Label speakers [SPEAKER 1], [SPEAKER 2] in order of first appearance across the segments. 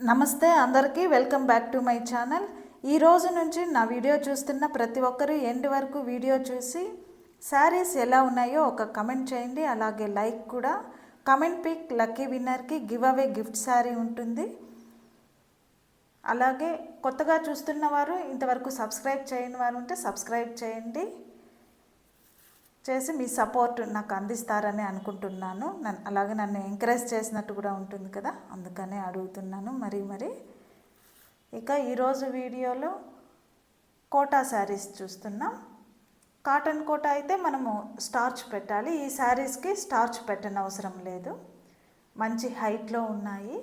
[SPEAKER 1] నమస్తే అందరికీ welcome back to my channel. ఈ రోజు నుంచి నా వీడియో చూస్తున్న ప్రతి ఒక్కరూ ఎండ్ వరకు వీడియో చూసి శారీస్ ఎలా ఉన్నాయో ఒక కమెంట్ చేయండి. అలాగే లైక్ కూడా. కమెంట్ పిక్ లక్కీ విన్నర్కి గివ్ అవే గిఫ్ట్ శారీ ఉంటుంది. అలాగే కొత్తగా చూస్తున్న వారు ఇంతవరకు సబ్స్క్రైబ్ చేయని వారు ఉంటే సబ్స్క్రైబ్ చేయండి, చేసి మీ సపోర్ట్ నాకు అందిస్తారని అనుకుంటున్నాను. అలాగే నన్ను ఎంకరేజ్ చేసినట్టు కూడా ఉంటుంది కదా, అందుకనే అడుగుతున్నాను మరి. ఇక ఈరోజు వీడియోలో కోటా శారీస్ చూస్తున్నాం. కాటన్ కోటా అయితే మనము స్టార్చ్ పెట్టాలి. ఈ శారీస్కి స్టార్చ్ పెట్టనవసరం లేదు, మంచి హైట్లో ఉన్నాయి.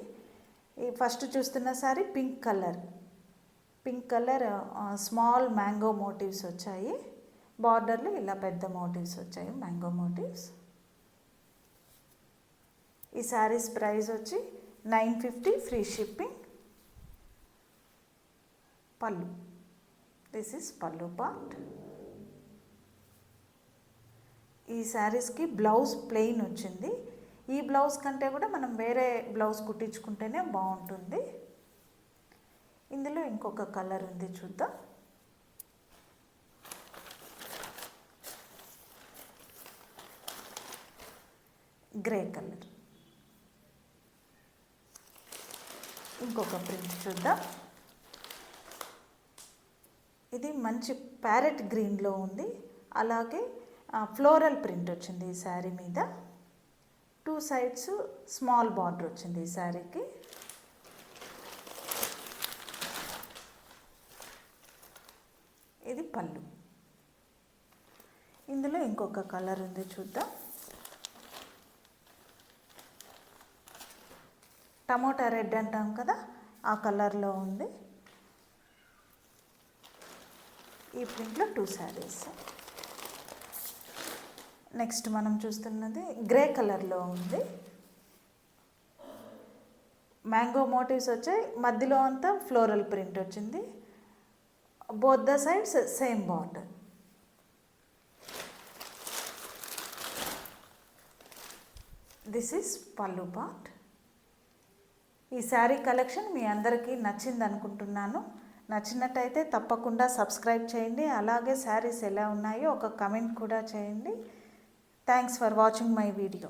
[SPEAKER 1] ఈ ఫస్ట్ చూస్తున్న sari pink colour small mango motives వచ్చాయి. బార్డర్లో ఇలా పెద్ద మోటివ్స్ వచ్చాయి, మ్యాంగో మోటివ్స్. ఈ శారీస్ ప్రైస్ వచ్చి 950, ఫ్రీ షిప్పింగ్. పళ్ళు, దిస్ ఇస్ పళ్ళు పార్ట్. ఈ శారీస్కి బ్లౌజ్ ప్లెయిన్ వచ్చింది. ఈ బ్లౌజ్ కంటే కూడా మనం వేరే బ్లౌజ్ కుట్టించుకుంటేనే బాగుంటుంది. ఇందులో ఇంకొక కలర్ ఉంది, చూద్దాం. Grey colour. ఇంకొక ప్రింట్ చూద్దాం. ఇది మంచి ప్యారెట్ గ్రీన్లో ఉంది. అలాగే ఫ్లోరల్ ప్రింట్ వచ్చింది ఈ శారీ మీద. 2 సైడ్స్ స్మాల్ బార్డర్ వచ్చింది ఈ శారీకి. ఇది పళ్ళు. ఇందులో ఇంకొక కలర్ ఉంది, చూద్దాం. టమోటా రెడ్ అంటాం కదా, ఆ కలర్లో ఉంది. ఈ ప్రింట్లో 2 శారీస్. నెక్స్ట్ మనం చూస్తున్నది గ్రే కలర్లో ఉంది. మ్యాంగో మోటివ్స్ వచ్చాయి, మధ్యలో అంతా ఫ్లోరల్ ప్రింట్ వచ్చింది. Both the sides same border. This is పళ్ళు పార్ట్. ఈ శారీ కలెక్షన్ మీ అందరికీ నచ్చింది అనుకుంటున్నాను. నచ్చినట్టయితే తప్పకుండా సబ్స్క్రైబ్ చేయండి. అలాగే శారీస్ ఎలా ఉన్నాయో ఒక కమెంట్ కూడా చేయండి. Thanks for watching my video.